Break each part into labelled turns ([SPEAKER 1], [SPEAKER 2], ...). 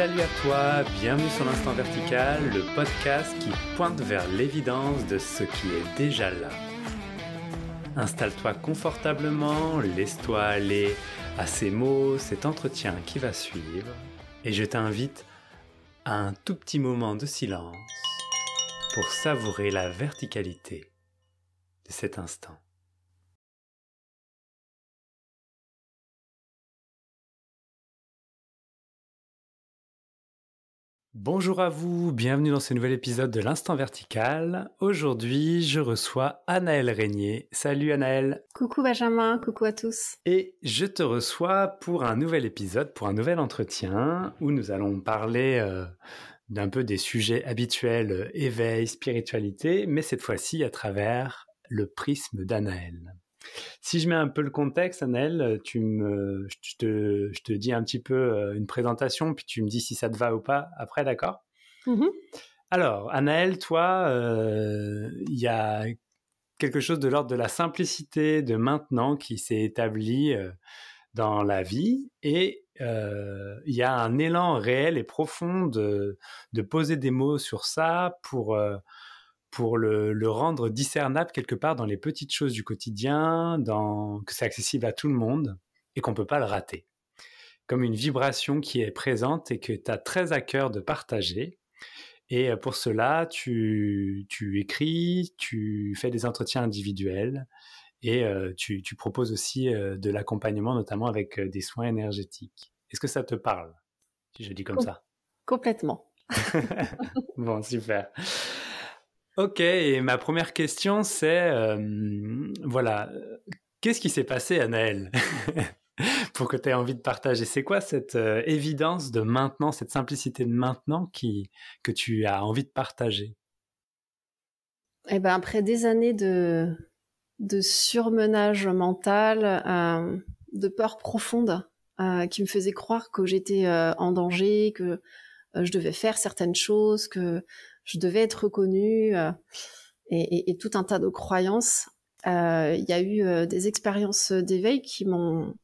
[SPEAKER 1] Salut à toi, bienvenue sur l'Instant Vertical, le podcast qui pointe vers l'évidence de ce qui est déjà là. Installe-toi confortablement, laisse-toi aller à ces mots, cet entretien qui va suivre, et je t'invite à un tout petit moment de silence pour savourer la verticalité de cet instant. Bonjour à vous, bienvenue dans ce nouvel épisode de l'Instant Vertical. Aujourd'hui, je reçois Anaëlle Régnier. Salut Anaëlle.
[SPEAKER 2] Coucou Benjamin, coucou à tous.
[SPEAKER 1] Et je te reçois pour un nouvel épisode, pour un nouvel entretien où nous allons parler d'un peu des sujets habituels, éveil, spiritualité, mais cette fois-ci à travers le prisme d'Anaëlle. Si je mets un peu le contexte, Anaëlle, je te dis un petit peu une présentation, puis tu me dis si ça te va ou pas après, d'accord ? Alors, Anaëlle, toi, il y a quelque chose de l'ordre de la simplicité de maintenant qui s'est établi dans la vie, et il y a un élan réel et profond de poser des mots sur ça pour le rendre discernable quelque part dans les petites choses du quotidien, que c'est accessible à tout le monde et qu'on ne peut pas le rater. Comme une vibration qui est présente et que tu as très à cœur de partager. Et pour cela, tu écris, tu fais des entretiens individuels et tu proposes aussi de l'accompagnement, notamment avec des soins énergétiques. Est-ce que ça te parle, si je dis comme ça ?
[SPEAKER 2] Complètement.
[SPEAKER 1] Bon, super. Ok, et ma première question, c'est, qu'est-ce qui s'est passé, Anaëlle, pour que tu aies envie de partager ? C'est quoi cette évidence de maintenant, cette simplicité de maintenant que tu as envie de partager ?
[SPEAKER 2] Eh ben, après des années de surmenage mental, de peur profonde, qui me faisait croire que j'étais en danger, que je devais faire certaines choses, que je devais être reconnue, et tout un tas de croyances. Il y a eu des expériences d'éveil qui m'ont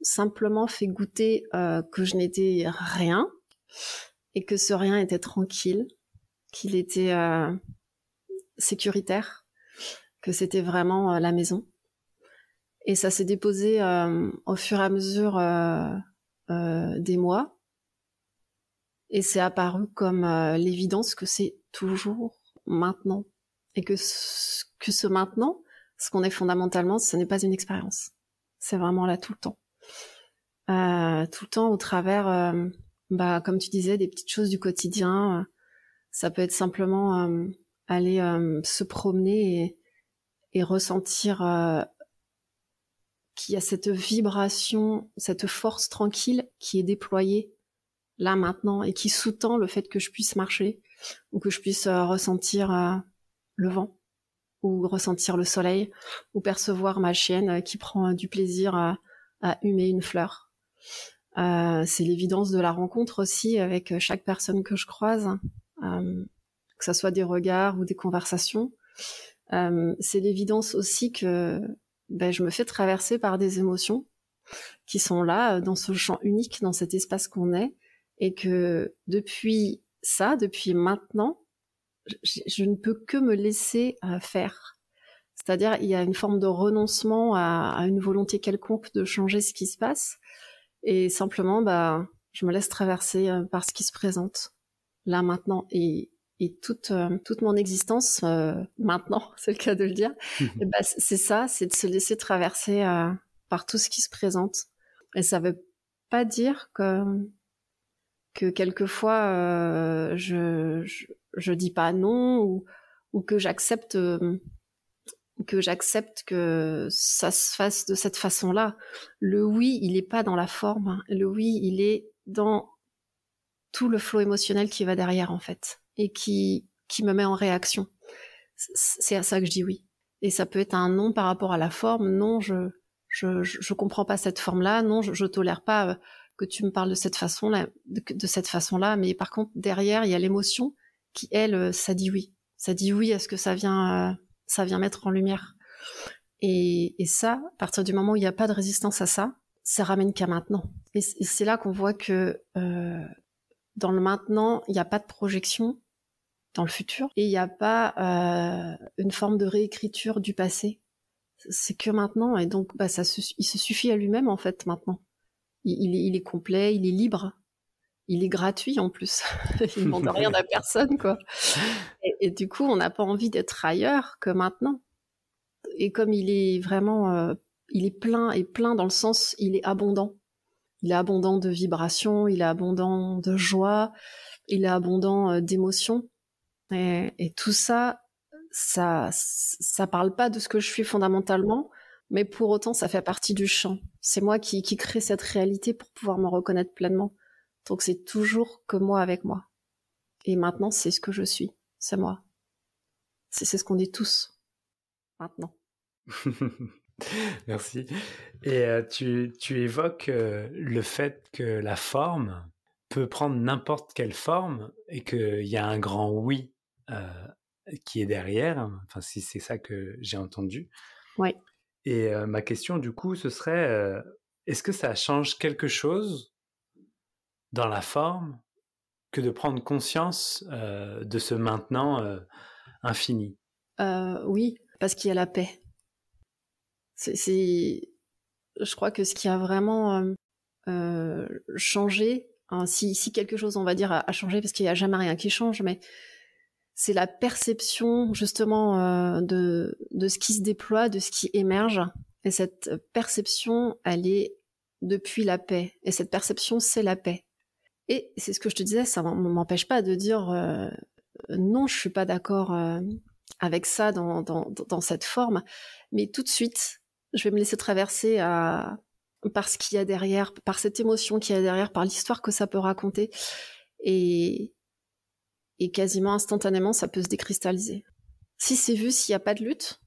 [SPEAKER 2] simplement fait goûter que je n'étais rien, et que ce rien était tranquille, qu'il était sécuritaire, que c'était vraiment la maison. Et ça s'est déposé au fur et à mesure des mois. Et c'est apparu comme l'évidence que c'est toujours maintenant. Et que ce maintenant, ce qu'on est fondamentalement, ce n'est pas une expérience. C'est vraiment là tout le temps. Tout le temps au travers, comme tu disais, des petites choses du quotidien. Ça peut être simplement aller se promener et ressentir qu'il y a cette vibration, cette force tranquille qui est déployée là maintenant et qui sous-tend le fait que je puisse marcher ou que je puisse ressentir le vent ou ressentir le soleil ou percevoir ma chienne qui prend du plaisir à humer une fleur. C'est l'évidence de la rencontre aussi avec chaque personne que je croise, que ça soit des regards ou des conversations. C'est l'évidence aussi que je me fais traverser par des émotions qui sont là, dans ce champ unique, dans cet espace qu'on est, et que depuis maintenant, je ne peux que me laisser faire. C'est-à-dire, il y a une forme de renoncement à une volonté quelconque de changer ce qui se passe, et simplement, je me laisse traverser par ce qui se présente, là, maintenant, et toute mon existence, maintenant, c'est le cas de le dire, c'est ça, c'est de se laisser traverser par tout ce qui se présente. Et ça veut pas dire que quelquefois je dis pas non ou que j'accepte que ça se fasse de cette façon-là. Le oui, il est pas dans la forme. Le oui, il est dans tout le flot émotionnel qui va derrière, en fait, et qui me met en réaction. C'est à ça que je dis oui. Et ça peut être un non par rapport à la forme. Non, je comprends pas cette forme-là. Non, je tolère pas que tu me parles de cette façon-là. Mais par contre, derrière, il y a l'émotion qui, elle, ça dit oui. Ça dit oui à ce que ça vient mettre en lumière. Et ça, à partir du moment où il n'y a pas de résistance à ça, ça ramène qu'à maintenant. Et c'est là qu'on voit que Dans le maintenant, il n'y a pas de projection dans le futur et il n'y a pas une forme de réécriture du passé. C'est que maintenant, et donc il se suffit à lui-même en fait maintenant. Il est complet, il est libre, il est gratuit en plus. Il ne demande rien à personne, quoi. Et du coup, on n'a pas envie d'être ailleurs que maintenant. Et comme il est vraiment, il est plein, et plein dans le sens, il est abondant. Il est abondant de vibrations, il est abondant de joie, il est abondant d'émotions. Et tout ça parle pas de ce que je suis fondamentalement, mais pour autant, ça fait partie du champ. C'est moi qui crée cette réalité pour pouvoir me reconnaître pleinement. Donc c'est toujours que moi avec moi. Et maintenant, c'est ce que je suis. C'est moi. C'est ce qu'on est tous. Maintenant.
[SPEAKER 1] Merci. Et tu évoques le fait que la forme peut prendre n'importe quelle forme et qu'il y a un grand oui qui est derrière. Enfin, si c'est ça que j'ai entendu.
[SPEAKER 2] Oui.
[SPEAKER 1] Et ma question, du coup, ce serait est-ce que ça change quelque chose dans la forme que de prendre conscience de ce maintenant infini?
[SPEAKER 2] Oui, parce qu'il y a la paix. Je crois que ce qui a vraiment changé, hein, si quelque chose, on va dire, a changé, parce qu'il n'y a jamais rien qui change, mais c'est la perception justement de ce qui se déploie, de ce qui émerge. Et cette perception, elle est depuis la paix. Et cette perception, c'est la paix. Et c'est ce que je te disais, ça ne m'empêche pas de dire non, je suis pas d'accord avec ça dans cette forme. Mais tout de suite, je vais me laisser traverser par ce qu'il y a derrière, par cette émotion qu'il y a derrière, par l'histoire que ça peut raconter. Et quasiment instantanément, ça peut se décristalliser. Si c'est vu, s'il n'y a pas de lutte,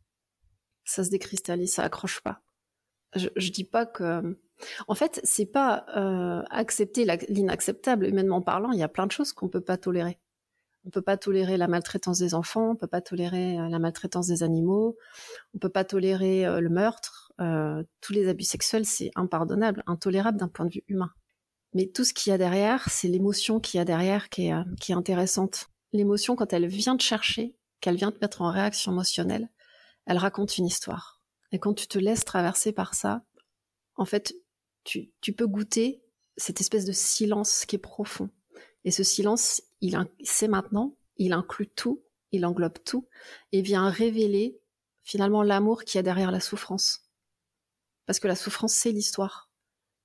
[SPEAKER 2] ça se décristallise, ça accroche pas. Je dis pas que... En fait, c'est pas accepter l'inacceptable. Humainement parlant, il y a plein de choses qu'on peut pas tolérer. On peut pas tolérer la maltraitance des enfants, on peut pas tolérer la maltraitance des animaux, on peut pas tolérer le meurtre. Tous les abus sexuels, c'est impardonnable, intolérable d'un point de vue humain. Mais tout ce qu'il y a derrière, c'est l'émotion qu'il y a derrière qui est intéressante. L'émotion, quand elle vient te chercher, qu'elle vient te mettre en réaction émotionnelle, elle raconte une histoire. Et quand tu te laisses traverser par ça, en fait, tu peux goûter cette espèce de silence qui est profond. Et ce silence, c'est maintenant, il inclut tout, il englobe tout, et vient révéler finalement l'amour qu'il y a derrière la souffrance. Parce que la souffrance, c'est l'histoire.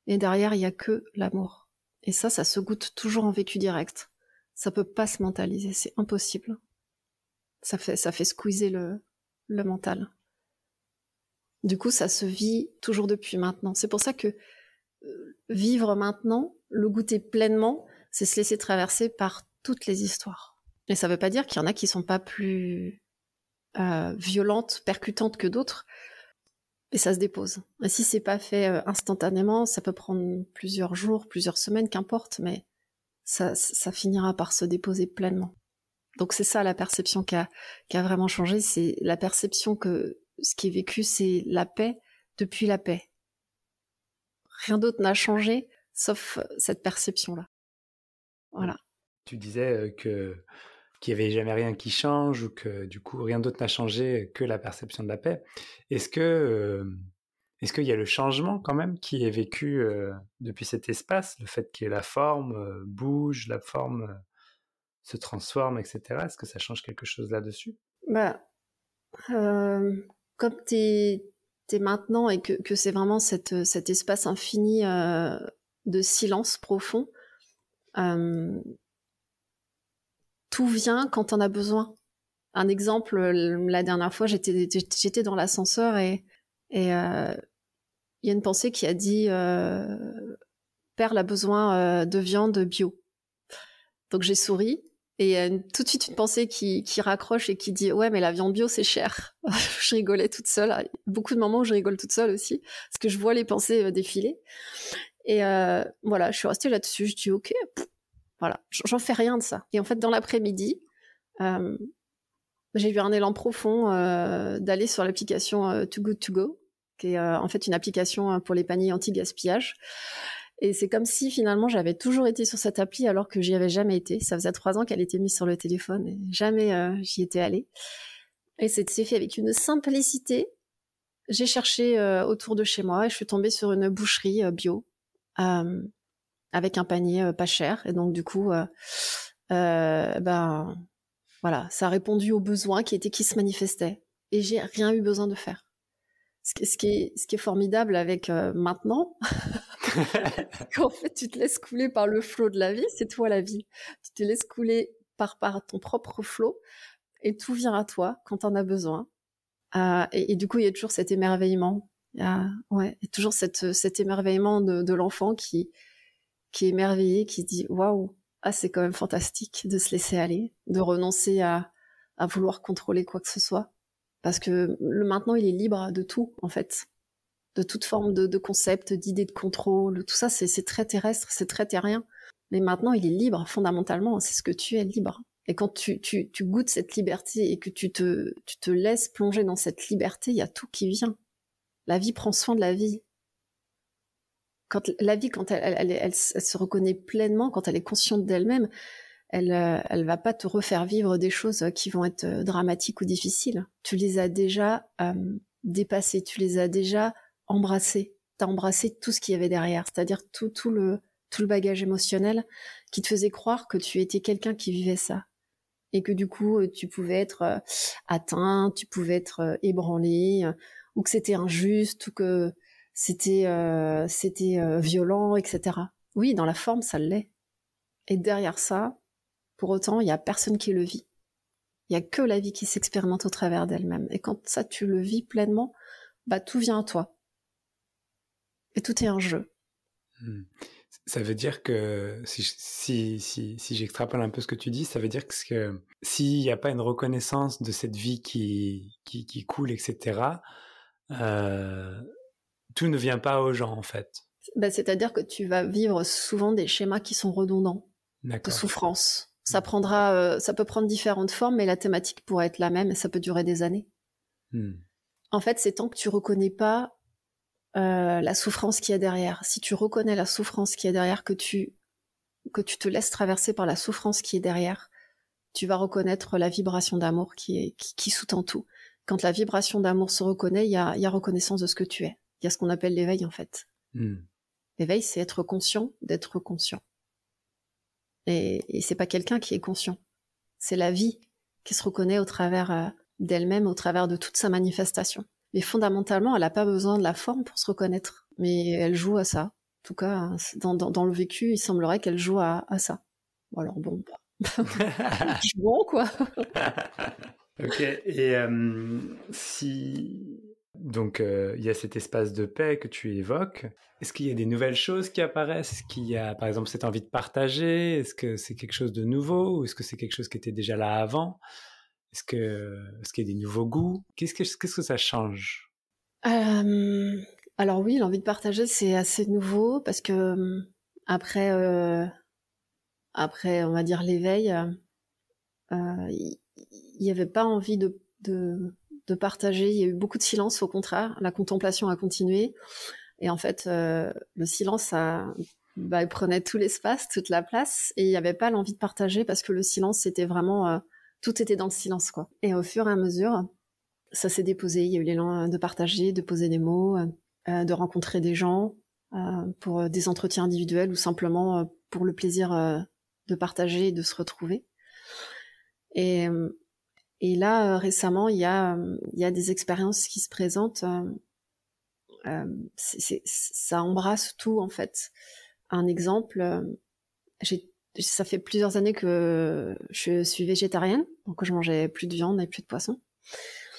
[SPEAKER 2] Et derrière, il n'y a que l'amour. Et ça se goûte toujours en vécu direct. Ça peut pas se mentaliser, c'est impossible. Ça fait squeezer le mental. Du coup, ça se vit toujours depuis maintenant. C'est pour ça que vivre maintenant, le goûter pleinement, c'est se laisser traverser par toutes les histoires. Et ça veut pas dire qu'il y en a qui sont pas plus violentes, percutantes que d'autres, et ça se dépose. Et si c'est pas fait instantanément, ça peut prendre plusieurs jours, plusieurs semaines, qu'importe, mais ça finira par se déposer pleinement. Donc c'est ça la perception qui a vraiment changé, c'est la perception que ce qui est vécu, c'est la paix depuis la paix. Rien d'autre n'a changé, sauf cette perception-là. Voilà.
[SPEAKER 1] Tu disais qu'il n'y avait jamais rien qui change ou que du coup rien d'autre n'a changé que la perception de la paix. Est-ce qu'il y a le changement quand même qui est vécu depuis cet espace, le fait que la forme bouge, la forme se transforme, etc. Est-ce que ça change quelque chose là-dessus?
[SPEAKER 2] Comme t'es maintenant et que c'est vraiment cet espace infini de silence profond, tout vient quand on a besoin. Un exemple, la dernière fois, j'étais dans l'ascenseur et il y a une pensée qui a dit Perle a besoin de viande bio. Donc j'ai souri et il y a tout de suite une pensée qui raccroche et qui dit ouais mais la viande bio c'est cher. Je rigolais toute seule. Il y a beaucoup de moments où je rigole toute seule aussi parce que je vois les pensées défiler. Et voilà, je suis restée là-dessus. Je dis ok, voilà, j'en fais rien de ça. Et en fait dans l'après-midi, j'ai eu un élan profond d'aller sur l'application Too Good To Go, qui est en fait une application pour les paniers anti-gaspillage. Et c'est comme si finalement j'avais toujours été sur cette appli alors que j'y avais jamais été. Ça faisait 3 ans qu'elle était mise sur le téléphone et jamais j'y étais allée. Et c'est fait avec une simplicité. J'ai cherché autour de chez moi et je suis tombée sur une boucherie bio avec un panier pas cher. Et donc du coup, ben voilà, ça a répondu aux besoins qui se manifestaient. Et j'ai rien eu besoin de faire. Ce qui est formidable avec maintenant, qu'en fait tu te laisses couler par le flot de la vie, c'est toi la vie. Tu te laisses couler par ton propre flot et tout vient à toi quand t'en as besoin. Et du coup, il y a toujours cet émerveillement. Il y a toujours cet émerveillement de l'enfant qui est émerveillé, qui se dit waouh, c'est quand même fantastique de se laisser aller, de renoncer à vouloir contrôler quoi que ce soit. Parce que maintenant, il est libre de tout, en fait. De toute forme de concept, d'idée de contrôle. Tout ça, c'est très terrestre, c'est très terrien. Mais maintenant, il est libre, fondamentalement. C'est ce que tu es, libre. Et quand tu goûtes cette liberté et que tu te laisses plonger dans cette liberté, il y a tout qui vient. La vie prend soin de la vie. Quand elle se reconnaît pleinement, quand elle est consciente d'elle-même, elle va pas te refaire vivre des choses qui vont être dramatiques ou difficiles. Tu les as déjà dépassées, tu les as déjà embrassées. T'as embrassé tout ce qu'il y avait derrière, c'est-à-dire tout le bagage émotionnel qui te faisait croire que tu étais quelqu'un qui vivait ça. Et que du coup, tu pouvais être atteint, tu pouvais être ébranlé, ou que c'était injuste, ou que c'était violent, etc. Oui, dans la forme, ça l'est. Et derrière ça, pour autant, il n'y a personne qui le vit. Il n'y a que la vie qui s'expérimente au travers d'elle-même. Et quand ça, tu le vis pleinement, tout vient à toi. Et tout est un jeu.
[SPEAKER 1] Ça veut dire que, si j'extrapole un peu ce que tu dis, ça veut dire que s'il n'y a pas une reconnaissance de cette vie qui coule, etc., tout ne vient pas aux gens, en fait.
[SPEAKER 2] C'est-à-dire que tu vas vivre souvent des schémas qui sont redondants, de souffrance. Ça peut prendre différentes formes, mais la thématique pourrait être la même et ça peut durer des années. En fait, c'est tant que tu reconnais pas la souffrance qu'il y a derrière. Si tu reconnais la souffrance qu'il y a derrière, que tu te laisses traverser par la souffrance qui est derrière, tu vas reconnaître la vibration d'amour qui sous-tend tout. Quand la vibration d'amour se reconnaît, il y a reconnaissance de ce que tu es. Il y a ce qu'on appelle l'éveil, en fait. L'éveil, c'est être conscient d'être conscient. Et c'est pas quelqu'un qui est conscient. C'est la vie qui se reconnaît au travers d'elle-même, au travers de toute sa manifestation. Mais fondamentalement, elle n'a pas besoin de la forme pour se reconnaître. Mais elle joue à ça. En tout cas, dans le vécu, il semblerait qu'elle joue à ça. Alors bon, bon quoi.
[SPEAKER 1] Ok, et donc il y a cet espace de paix que tu évoques. Est-ce qu'il y a des nouvelles choses qui apparaissent? Est-ce qu'il y a, par exemple, cette envie de partager? Est-ce que c'est quelque chose de nouveau? Ou est-ce que c'est quelque chose qui était déjà là avant? Est-ce qu'il y a des nouveaux goûts? Qu'est-ce que ça change?
[SPEAKER 2] Alors oui, l'envie de partager, c'est assez nouveau parce que après, on va dire l'éveil, il n'y avait pas envie de partager. Il y a eu beaucoup de silence, au contraire. La contemplation a continué. Et en fait, le silence, il prenait tout l'espace, toute la place. Et il n'y avait pas l'envie de partager parce que le silence, c'était vraiment... tout était dans le silence, quoi. Et au fur et à mesure, ça s'est déposé. Il y a eu l'élan de partager, de poser des mots, de rencontrer des gens pour des entretiens individuels ou simplement pour le plaisir de partager et de se retrouver. Et là, récemment, il y a des expériences qui se présentent. Ça embrasse tout, en fait. Un exemple, ça fait plusieurs années que je suis végétarienne, donc je mangeais plus de viande et plus de poisson.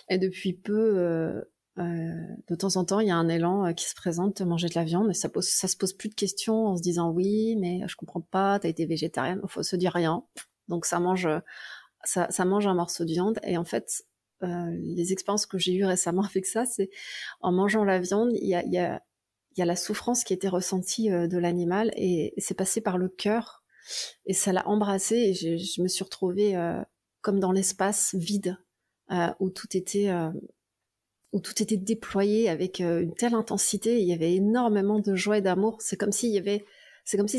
[SPEAKER 2] Et depuis peu, de temps en temps, il y a un élan qui se présente de manger de la viande, et ça se pose plus de questions en se disant oui, mais je comprends pas, t'as été végétarienne, faut se dire rien. Donc ça mange un morceau de viande. Et en fait, les expériences que j'ai eues récemment avec ça, c'est en mangeant la viande, il y a la souffrance qui était ressentie de l'animal, et c'est passé par le cœur, et ça l'a embrassé, et je me suis retrouvée comme dans l'espace vide, où tout était où tout était déployé avec une telle intensité, il y avait énormément de joie et d'amour. C'est comme si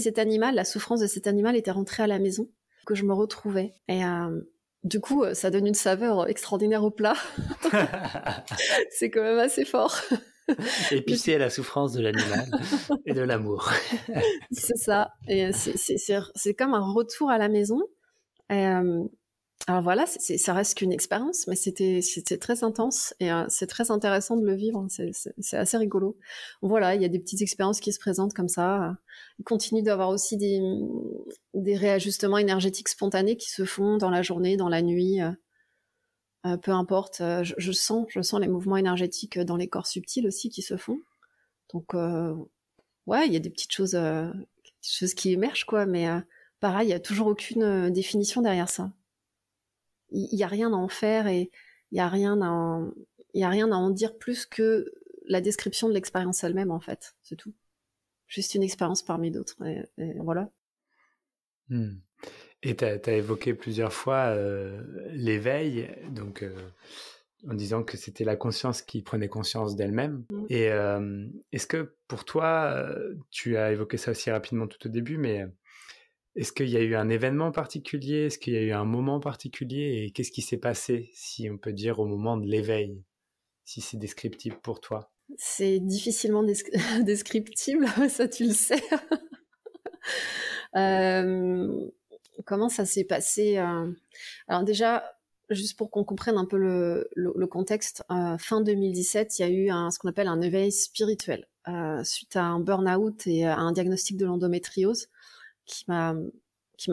[SPEAKER 2] cet animal, la souffrance de cet animal était rentrée à la maison, que je me retrouvais. Et du coup, ça donne une saveur extraordinaire au plat. C'est quand même assez fort.
[SPEAKER 1] Épicé la souffrance de l'animal et de l'amour.
[SPEAKER 2] C'est ça. Et c'est comme un retour à la maison. Et, alors voilà, ça reste qu'une expérience, mais c'était très intense et c'est très intéressant de le vivre. C'est assez rigolo. Voilà, il y a des petites expériences qui se présentent comme ça. Il continue d'avoir aussi des réajustements énergétiques spontanés qui se font dans la journée, dans la nuit. Peu importe, je sens les mouvements énergétiques dans les corps subtils aussi qui se font. Donc ouais, il y a des petites choses qui émergent quoi, mais pareil, il y a toujours aucune définition derrière ça. Il y a rien à en faire et il y a rien à en dire plus que la description de l'expérience elle-même en fait, c'est tout. Juste une expérience parmi d'autres et voilà.
[SPEAKER 1] Et t'as évoqué plusieurs fois l'éveil, donc en disant que c'était la conscience qui prenait conscience d'elle-même. Et est-ce que pour toi, tu as évoqué ça aussi rapidement tout au début, mais est-ce qu'il y a eu un événement particulier? Est-ce qu'il y a eu un moment particulier? Et qu'est-ce qui s'est passé, si on peut dire, au moment de l'éveil, si c'est descriptible pour toi?
[SPEAKER 2] C'est difficilement descriptible, ça tu le sais. Comment ça s'est passé Alors déjà, juste pour qu'on comprenne un peu le contexte, fin 2017, il y a eu ce qu'on appelle un éveil spirituel suite à un burn-out et à un diagnostic de l'endométriose qui m'a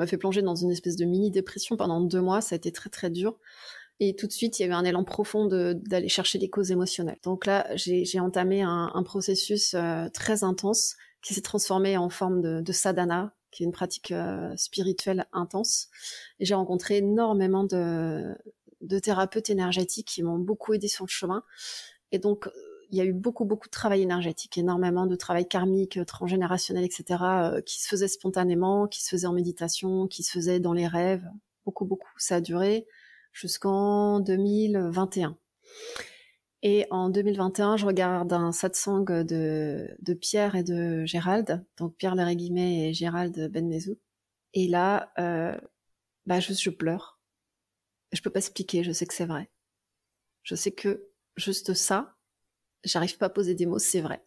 [SPEAKER 2] fait plonger dans une espèce de mini-dépression pendant 2 mois. Ça a été très très dur. Et tout de suite, il y avait un élan profond d'aller chercher des causes émotionnelles. Donc là, j'ai entamé un processus très intense qui s'est transformé en forme de sadhana, qui est une pratique spirituelle intense. Et j'ai rencontré énormément de thérapeutes énergétiques qui m'ont beaucoup aidé sur le chemin. Et donc, il y a eu beaucoup de travail énergétique, énormément de travail karmique, transgénérationnel, etc., qui se faisait spontanément, qui se faisait en méditation, qui se faisait dans les rêves. Beaucoup. Ça a duré jusqu'en 2021. Et en 2021, je regarde un satsang de Pierre et de Gérald, donc Pierre Léréguimet et Gérald Benmezou. Et là, je pleure. Je peux pas expliquer, je sais que c'est vrai. Je sais que juste ça, j'arrive pas à poser des mots, c'est vrai.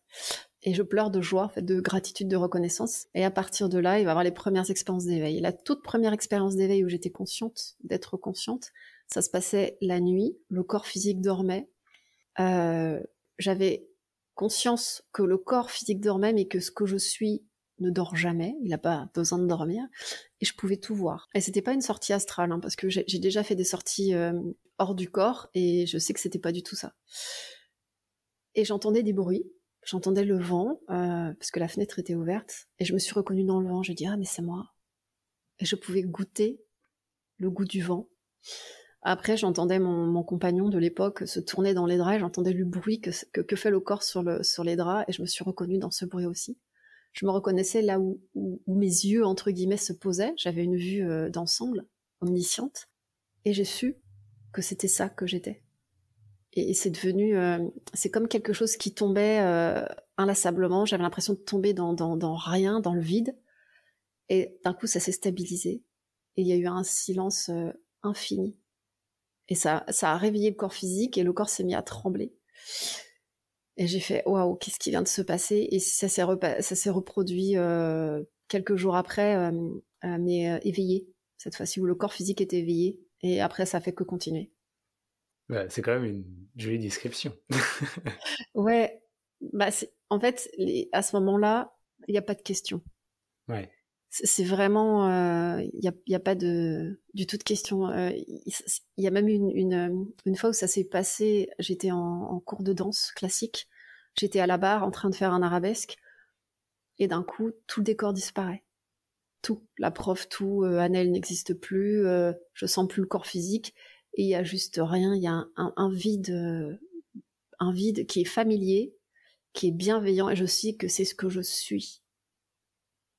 [SPEAKER 2] Et je pleure de joie, en fait, de gratitude, de reconnaissance. Et à partir de là, il va y avoir les premières expériences d'éveil. Et la toute première expérience d'éveil où j'étais consciente, d'être consciente, ça se passait la nuit, le corps physique dormait. J'avais conscience que le corps physique dormait, mais que ce que je suis ne dort jamais, il n'a pas besoin de dormir, et je pouvais tout voir. Et c'était pas une sortie astrale, parce que j'ai déjà fait des sorties hors du corps, et je sais que c'était pas du tout ça. Et j'entendais des bruits, j'entendais le vent, parce que la fenêtre était ouverte, et je me suis reconnue dans le vent, je dis « Ah, mais c'est moi !» Et je pouvais goûter le goût du vent. Après, j'entendais mon compagnon de l'époque se tourner dans les draps, et j'entendais le bruit que fait le corps sur les draps, et je me suis reconnue dans ce bruit aussi. Je me reconnaissais là où mes yeux, entre guillemets, se posaient. J'avais une vue d'ensemble, omnisciente, et j'ai su que c'était ça que j'étais. Et c'est devenu... c'est comme quelque chose qui tombait inlassablement. J'avais l'impression de tomber dans rien, dans le vide. Et d'un coup, ça s'est stabilisé. Et il y a eu un silence infini. Et ça a réveillé le corps physique et le corps s'est mis à trembler. Et j'ai fait waouh, qu'est-ce qui vient de se passer? Et ça s'est reproduit quelques jours après, mais éveillé. Cette fois-ci où le corps physique était éveillé. Et après, ça fait que continuer.
[SPEAKER 1] Ouais, c'est quand même une jolie description.
[SPEAKER 2] Ouais, en fait, à ce moment-là, il n'y a pas de question.
[SPEAKER 1] Ouais.
[SPEAKER 2] C'est vraiment, il y a pas du tout de question. Il y a même une fois où ça s'est passé, j'étais en cours de danse classique, j'étais à la barre en train de faire un arabesque, et d'un coup, tout le décor disparaît. Tout, la prof, tout, Annelle n'existe plus, je sens plus le corps physique, et il y a juste rien, il y a un vide qui est familier, qui est bienveillant, et je sais que c'est ce que je suis.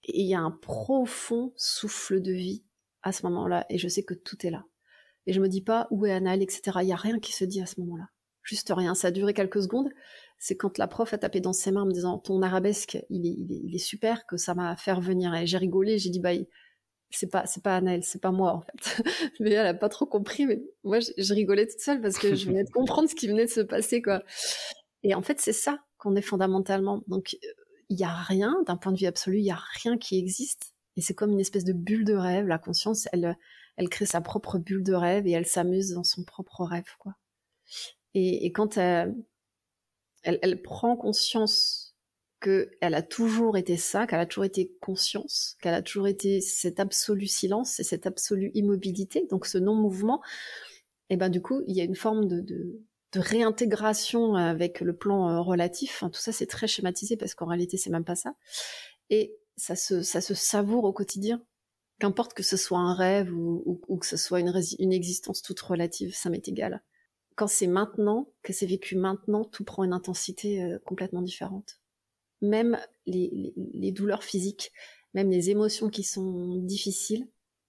[SPEAKER 2] Et il y a un profond souffle de vie à ce moment-là, et je sais que tout est là. Et je me dis pas où est Annelle, etc. Il y a rien qui se dit à ce moment-là. juste rien. Ça a duré quelques secondes. C'est quand la prof a tapé dans ses mains en me disant ton arabesque, il est super, que ça m'a fait revenir. Et j'ai rigolé, j'ai dit bah c'est pas Anaël, c'est pas moi en fait. Mais elle a pas trop compris, mais moi je rigolais toute seule parce que je venais de comprendre ce qui venait de se passer, quoi. Et en fait c'est ça qu'on est fondamentalement. Donc il y a rien, d'un point de vue absolu, il y a rien qui existe. Et c'est comme une espèce de bulle de rêve. La conscience, elle crée sa propre bulle de rêve et elle s'amuse dans son propre rêve, quoi. Et quand elle prend conscience qu'elle a toujours été ça, qu'elle a toujours été conscience, qu'elle a toujours été cet absolu silence et cette absolue immobilité, donc ce non-mouvement, et ben du coup, il y a une forme de réintégration avec le plan relatif. Enfin, tout ça, c'est très schématisé parce qu'en réalité, c'est même pas ça. Et ça se savoure au quotidien. Qu'importe que ce soit un rêve ou que ce soit une existence toute relative, ça m'est égal. Quand c'est maintenant, que c'est vécu maintenant, tout prend une intensité complètement différente. Même les douleurs physiques, même les émotions qui sont difficiles,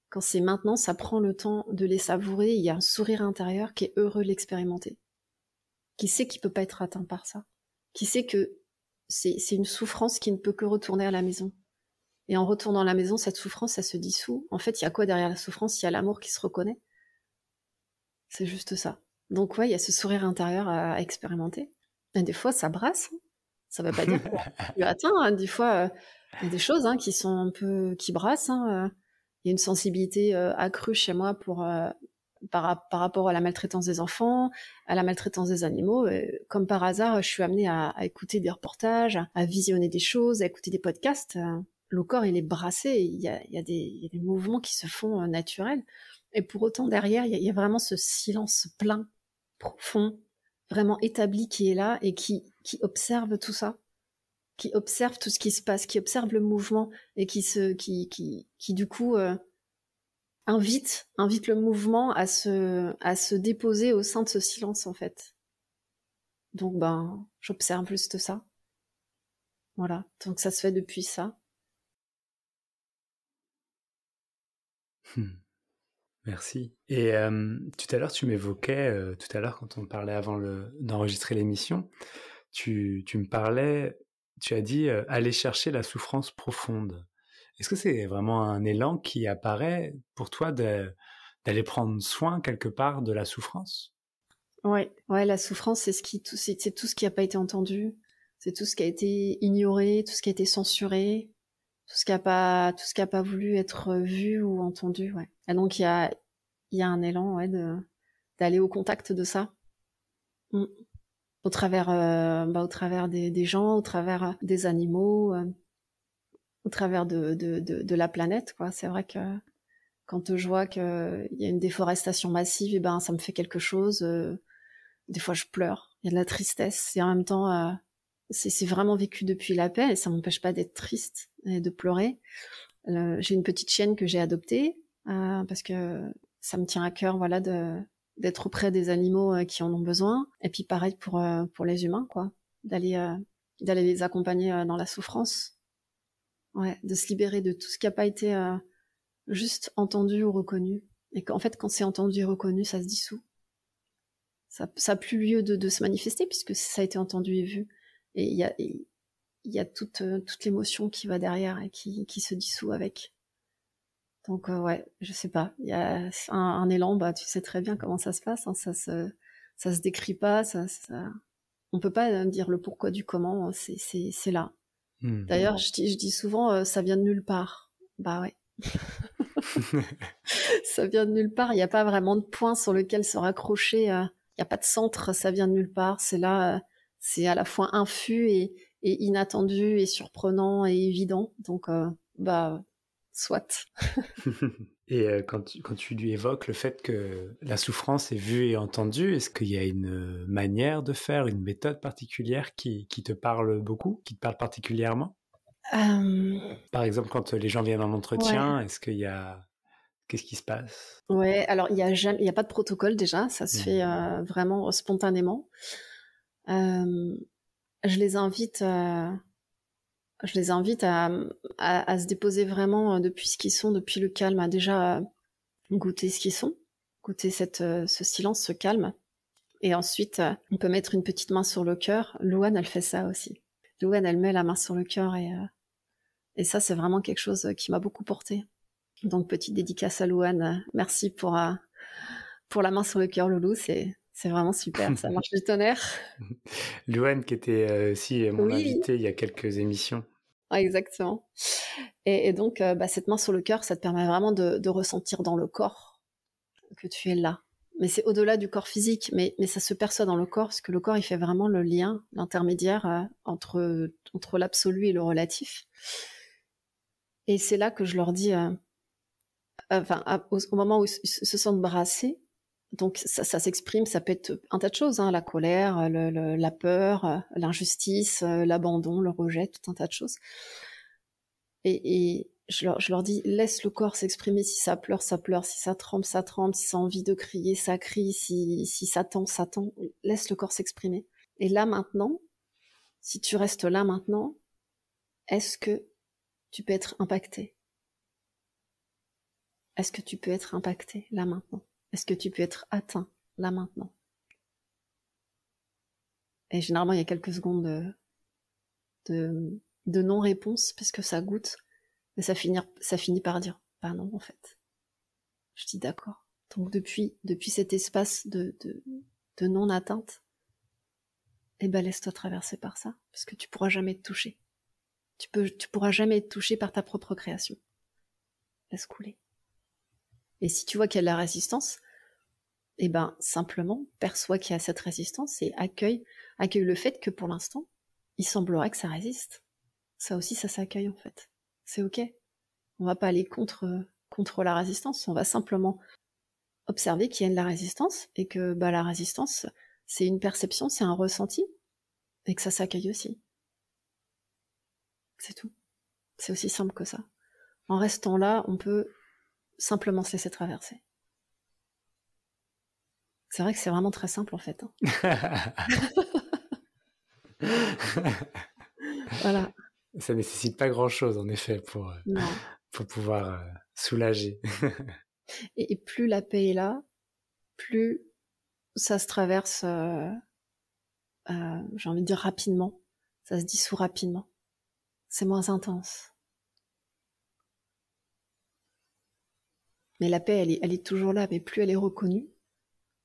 [SPEAKER 2] quand c'est maintenant, ça prend le temps de les savourer. Il y a un sourire intérieur qui est heureux de l'expérimenter. Qui sait qu'il peut pas être atteint par ça. Qui sait que c'est une souffrance qui ne peut que retourner à la maison. Et en retournant à la maison, cette souffrance, ça se dissout. En fait, il y a quoi derrière la souffrance? Il y a l'amour qui se reconnaît. C'est juste ça. Donc ouais, il y a ce sourire intérieur à expérimenter. Et des fois, ça brasse. Ça veut pas dire que tu atteins. Hein. Des fois, il y a des choses qui sont un peu... qui brassent. Il y a une sensibilité accrue chez moi par rapport à la maltraitance des enfants, à la maltraitance des animaux. Comme par hasard, je suis amenée à écouter des reportages, à visionner des choses, à écouter des podcasts. Le corps, il est brassé. Il y a des mouvements qui se font naturels. Et pour autant, derrière, il y a vraiment ce silence plein, profond, vraiment établi qui est là et qui observe tout ça, qui observe tout ce qui se passe, qui observe le mouvement et qui du coup invite le mouvement à se déposer au sein de ce silence, en fait. Donc j'observe juste ça. Voilà. Donc ça se fait depuis ça.
[SPEAKER 1] Merci. Et tout à l'heure, tu m'évoquais, tout à l'heure quand on parlait avant d'enregistrer l'émission, tu me parlais, tu as dit aller chercher la souffrance profonde. Est-ce que c'est vraiment un élan qui apparaît pour toi d'aller prendre soin quelque part de la souffrance?
[SPEAKER 2] Ouais, la souffrance, c'est c'est tout ce qui n'a pas été entendu, c'est tout ce qui a été ignoré, tout ce qui a été censuré, tout ce qui a pas voulu être vu ou entendu, ouais. Et donc il y a un élan, ouais, d'aller au contact de ça. Au travers des gens, au travers des animaux, au travers de la planète, quoi. C'est vrai que quand je vois qu'il y a une déforestation massive, et ça me fait quelque chose. Des fois, je pleure. Il y a de la tristesse. Et en même temps, c'est vraiment vécu depuis la paix et ça m'empêche pas d'être triste et de pleurer. J'ai une petite chienne que j'ai adoptée parce que ça me tient à cœur, voilà, d'être auprès des animaux qui en ont besoin. Et puis pareil pour les humains, quoi, d'aller les accompagner dans la souffrance. Ouais, de se libérer de tout ce qui n'a pas été juste entendu ou reconnu. Et qu'en fait, quand c'est entendu et reconnu, ça se dissout. Ça n'a plus lieu de se manifester puisque ça a été entendu et vu. Et il y a toute l'émotion qui va derrière et qui se dissout avec. Donc ouais, je sais pas. Il y a un élan, tu sais très bien comment ça se passe. Hein, ça se décrit pas. On peut pas dire le pourquoi du comment. C'est là. D'ailleurs, je dis souvent, ça vient de nulle part. Bah ouais. Ça vient de nulle part. Il n'y a pas vraiment de point sur lequel se raccrocher. Il n'y a pas de centre. Ça vient de nulle part. C'est là. C'est à la fois infus et inattendu et surprenant et évident. Donc, soit.
[SPEAKER 1] Et quand tu lui évoques le fait que la souffrance est vue et entendue, est-ce qu'il y a une manière de faire, une méthode particulière qui te parle beaucoup, qui te parle particulièrement? Par exemple, quand les gens viennent en entretien,
[SPEAKER 2] ouais.
[SPEAKER 1] est-ce qu'il y a... Qu'est-ce qui se passe?
[SPEAKER 2] Ouais, alors il y a pas de protocole déjà, ça se fait vraiment spontanément. Je les invite à se déposer vraiment depuis ce qu'ils sont, depuis le calme, à déjà goûter ce qu'ils sont, goûter ce silence, ce calme. Et ensuite, on peut mettre une petite main sur le cœur. Louane, elle fait ça aussi. Louane, elle met la main sur le cœur et ça, c'est vraiment quelque chose qui m'a beaucoup porté. Donc, petite dédicace à Louane. Merci pour la main sur le cœur, Loulou. C'est vraiment super. Ça marche du tonnerre.
[SPEAKER 1] Louane, qui était aussi mon
[SPEAKER 2] Oui,
[SPEAKER 1] invité il y a quelques émissions.
[SPEAKER 2] ouais, exactement. Et donc, cette main sur le cœur, ça te permet vraiment de ressentir dans le corps que tu es là. Mais c'est au-delà du corps physique, mais ça se perçoit dans le corps, parce que le corps, il fait vraiment le lien, l'intermédiaire entre l'absolu et le relatif. Et c'est là que je leur dis, au moment où ils se sentent brassés, donc ça s'exprime, ça peut être un tas de choses, hein, la colère, la peur, l'injustice, l'abandon, le rejet, tout un tas de choses. Et je leur dis, laisse le corps s'exprimer, si ça pleure, si ça tremble, si ça a envie de crier, ça crie, si ça tend, laisse le corps s'exprimer. Et là maintenant, si tu restes là maintenant, est-ce que tu peux être impacté? Est-ce que tu peux être impacté là maintenant? Est-ce que tu peux être atteint là maintenant? Et généralement, il y a quelques secondes de non-réponse, parce que ça goûte, mais ça finit par dire, bah non, en fait. Je dis d'accord. Donc depuis cet espace de non-atteinte, laisse-toi traverser par ça, parce que tu pourras jamais te toucher. Tu pourras jamais être touché par ta propre création. Laisse couler. Et si tu vois qu'il y a de la résistance, simplement perçois qu'il y a cette résistance et accueille le fait que pour l'instant, il semblerait que ça résiste. Ça aussi, ça s'accueille en fait. C'est ok. On va pas aller contre la résistance, on va simplement observer qu'il y a de la résistance et que la résistance, c'est une perception, c'est un ressenti et que ça s'accueille aussi. C'est tout. C'est aussi simple que ça. En restant là, on peut simplement se laisser traverser. C'est vrai que c'est vraiment très simple en fait. Voilà.
[SPEAKER 1] Ça nécessite pas grand-chose en effet pour pouvoir soulager.
[SPEAKER 2] Et plus la paix est là, plus ça se traverse, j'ai envie de dire rapidement. Ça se dissout rapidement. C'est moins intense. Mais la paix, elle est toujours là, mais plus elle est reconnue,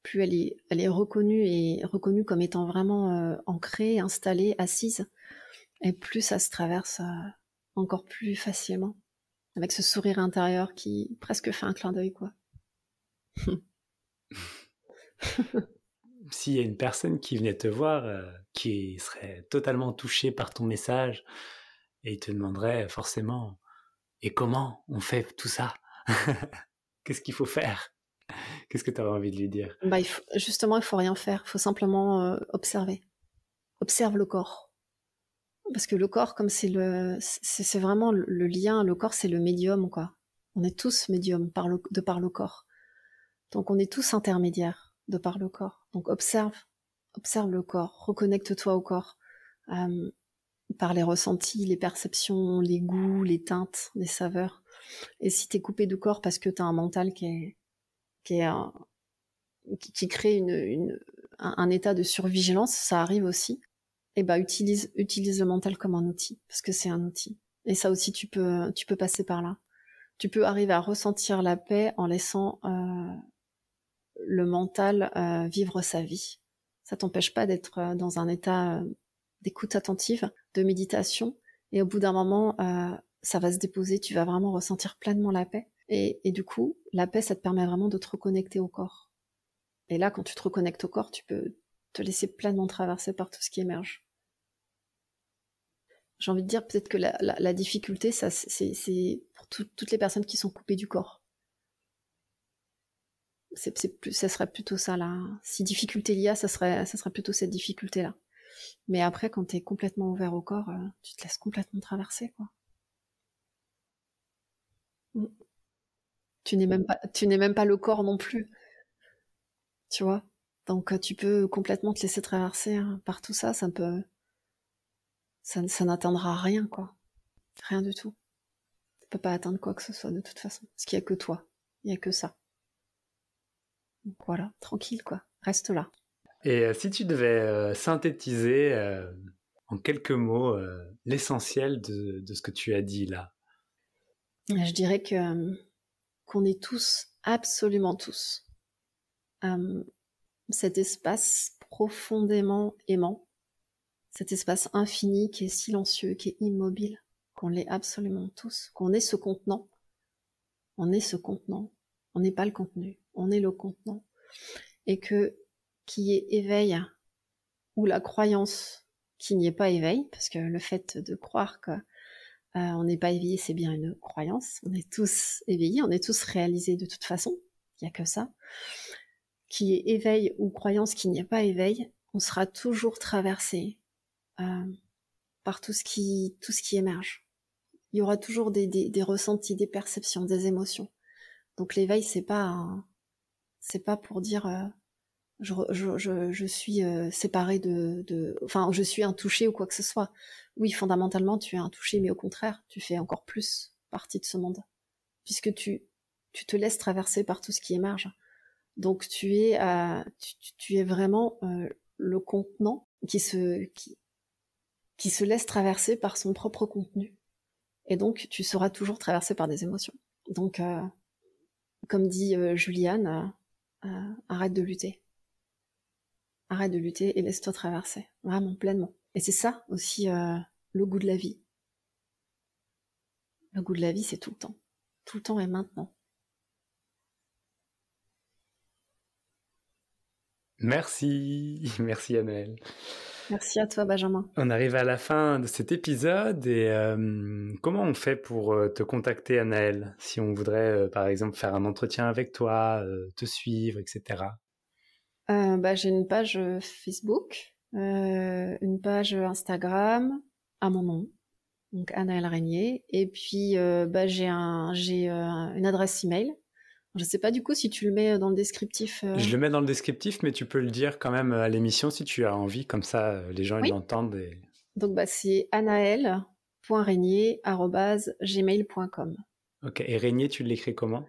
[SPEAKER 2] plus elle est reconnue comme étant vraiment ancrée, installée, assise, et plus ça se traverse encore plus facilement, avec ce sourire intérieur qui presque fait un clin d'œil, quoi.
[SPEAKER 1] S'il y a une personne qui venait te voir, qui serait totalement touchée par ton message, et il te demanderait forcément, et comment on fait tout ça? Qu'est-ce qu'il faut faire? Qu'est-ce que tu aurais envie de lui dire?
[SPEAKER 2] Justement, il faut rien faire, il faut simplement observer. Observe le corps. Parce que le corps, comme c'est vraiment le lien, le corps c'est le médium, quoi. On est tous médiums de par le corps. Donc on est tous intermédiaires de par le corps. Donc observe le corps, reconnecte-toi au corps, par les ressentis, les perceptions, les goûts, les teintes, les saveurs. Et si t'es coupé du corps parce que t'as un mental qui crée un état de survigilance, ça arrive aussi. Et utilise le mental comme un outil, parce que c'est un outil. Et ça aussi, tu peux passer par là. Tu peux arriver à ressentir la paix en laissant le mental vivre sa vie. Ça t'empêche pas d'être dans un état d'écoute attentive, de méditation, et au bout d'un moment, ça va se déposer, tu vas vraiment ressentir pleinement la paix. Et du coup, la paix, ça te permet vraiment de te reconnecter au corps. Et là, quand tu te reconnectes au corps, tu peux te laisser pleinement traverser par tout ce qui émerge. J'ai envie de dire peut-être que la difficulté, ça, c'est pour toutes les personnes qui sont coupées du corps. Ça serait plutôt ça là. Si difficulté il y a, ça serait plutôt cette difficulté-là. Mais après, quand t'es complètement ouvert au corps, tu te laisses complètement traverser, quoi. Tu n'es même pas le corps non plus, tu vois. Donc tu peux complètement te laisser traverser par tout ça. Ça n'atteindra rien, quoi. Rien du tout. Tu peux pas atteindre quoi que ce soit de toute façon. Parce qu'il y a que toi. Il y a que ça. Donc voilà, tranquille, quoi. Reste là.
[SPEAKER 1] Et si tu devais synthétiser en quelques mots l'essentiel de ce que tu as dit là.
[SPEAKER 2] Je dirais qu'on est tous, absolument tous, cet espace profondément aimant, cet espace infini qui est silencieux, qui est immobile, qu'on l'est absolument tous, qu'on est ce contenant. On est ce contenant, on n'est pas le contenu, on est le contenant. Et que qu'il y ait éveil ou la croyance qu'il n'y ait pas éveil, parce que le fait de croire que on n'est pas éveillé, c'est bien une croyance. On est tous éveillés, on est tous réalisés de toute façon. Il n'y a que ça. Qu'il y ait éveil ou croyance qu'il n'y a pas éveil, on sera toujours traversé par tout ce qui émerge. Il y aura toujours des ressentis, des perceptions, des émotions. Donc l'éveil, c'est pas pour dire je suis séparé enfin je suis intouché ou quoi que ce soit. Oui, fondamentalement tu es intouché, mais au contraire tu fais encore plus partie de ce monde puisque tu te laisses traverser par tout ce qui émerge. Donc tu es vraiment le contenant qui se laisse traverser par son propre contenu, et donc tu seras toujours traversé par des émotions. Donc comme dit Juliane, arrête de lutter. Arrête de lutter et laisse-toi traverser, vraiment, pleinement. Et c'est ça aussi le goût de la vie. Le goût de la vie, c'est tout le temps et maintenant.
[SPEAKER 1] Merci Anaëlle.
[SPEAKER 2] Merci à toi Benjamin.
[SPEAKER 1] On arrive à la fin de cet épisode et comment on fait pour te contacter Anaëlle, si on voudrait par exemple faire un entretien avec toi, te suivre, etc.
[SPEAKER 2] J'ai une page Facebook, une page Instagram à mon nom, donc Anaëlle Régnier, et puis j'ai une adresse email. Je sais pas du coup si tu le mets dans le descriptif.
[SPEAKER 1] Je le mets dans le descriptif, mais tu peux le dire quand même à l'émission si tu as envie, comme ça les gens ils l'entendent. Et...
[SPEAKER 2] Donc c'est anaëlle.régnier@gmail.com.
[SPEAKER 1] Ok, et Régnier tu l'écris comment?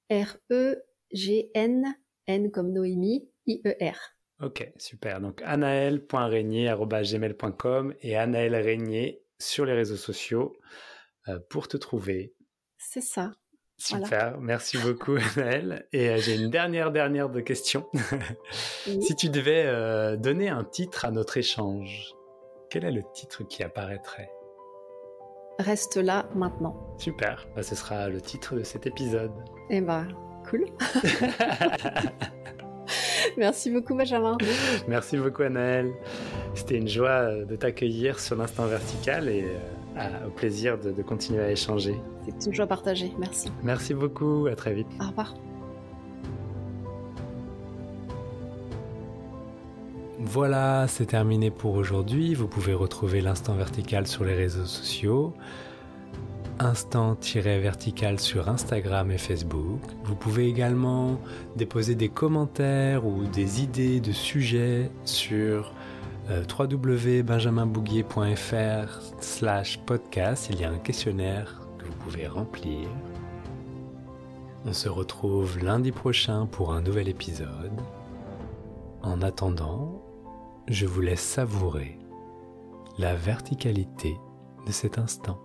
[SPEAKER 2] R-E-G-N, N comme Noémie, I-E-R.
[SPEAKER 1] Ok, super. Donc anaëlle.régnier@gmail.com et Anaëlle Régnier sur les réseaux sociaux pour te trouver.
[SPEAKER 2] C'est ça.
[SPEAKER 1] Super,
[SPEAKER 2] voilà.
[SPEAKER 1] Merci beaucoup Anaëlle. Et j'ai une dernière de questions.
[SPEAKER 2] Oui.
[SPEAKER 1] Si tu devais donner un titre à notre échange, quel est le titre qui apparaîtrait?
[SPEAKER 2] Reste là maintenant.
[SPEAKER 1] Super, ce sera le titre de cet épisode.
[SPEAKER 2] Eh cool. Merci beaucoup Benjamin.
[SPEAKER 1] Merci beaucoup Anaëlle. C'était une joie de t'accueillir sur l'Instant Vertical et au plaisir de continuer à échanger.
[SPEAKER 2] C'est une joie partagée, merci.
[SPEAKER 1] Merci beaucoup, à très vite.
[SPEAKER 2] Au revoir.
[SPEAKER 1] Voilà, c'est terminé pour aujourd'hui. Vous pouvez retrouver l'Instant Vertical sur les réseaux sociaux. Instant-vertical sur Instagram et Facebook. Vous pouvez également déposer des commentaires ou des idées de sujets sur www.benjaminbouguier.fr/podcast. Il y a un questionnaire que vous pouvez remplir. On se retrouve lundi prochain pour un nouvel épisode. En attendant, je vous laisse savourer la verticalité de cet instant.